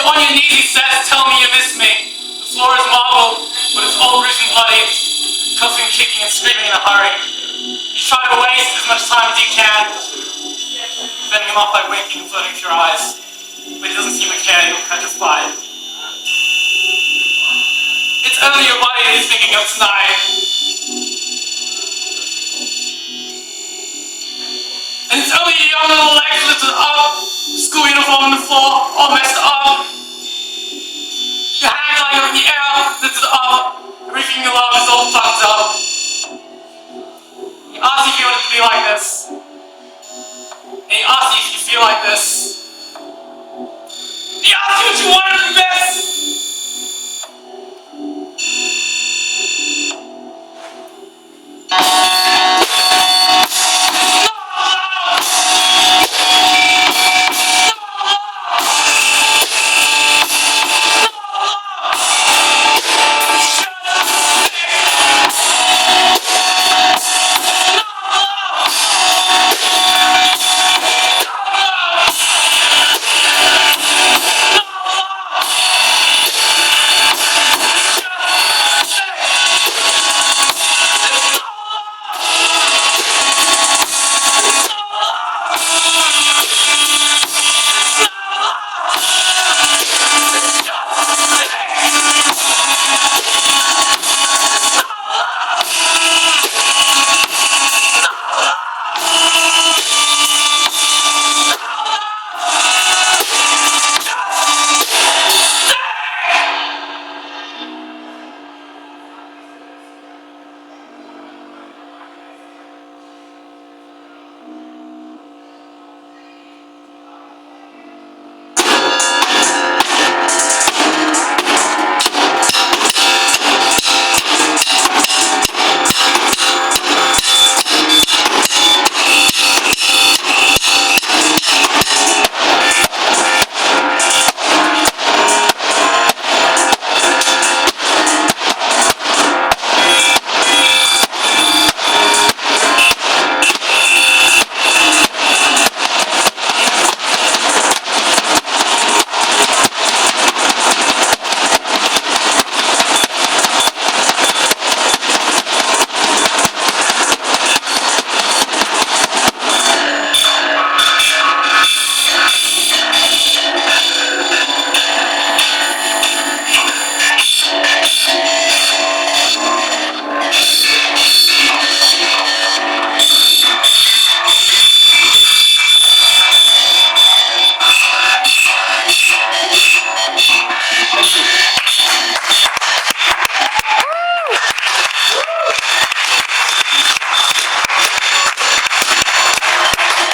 on your knees, he says, tell me you miss me. The floor is marble, but it's all bruised and bloody, cuffing, kicking, and screaming in a hurry. You try to waste as much time as you can, fending him off by winking and flirting with your eyes. But he doesn't seem to care, you're petrified. It's only your body that he's thinking of tonight. And it's only your young little legs lifted up, school uniform on the floor, all messed up. Your hands lying up in the air, lifted up, everything you love is all fucked up. He asks you if you want it to be like this. And he asks you if you feel like this. He asks you what you wanted to miss!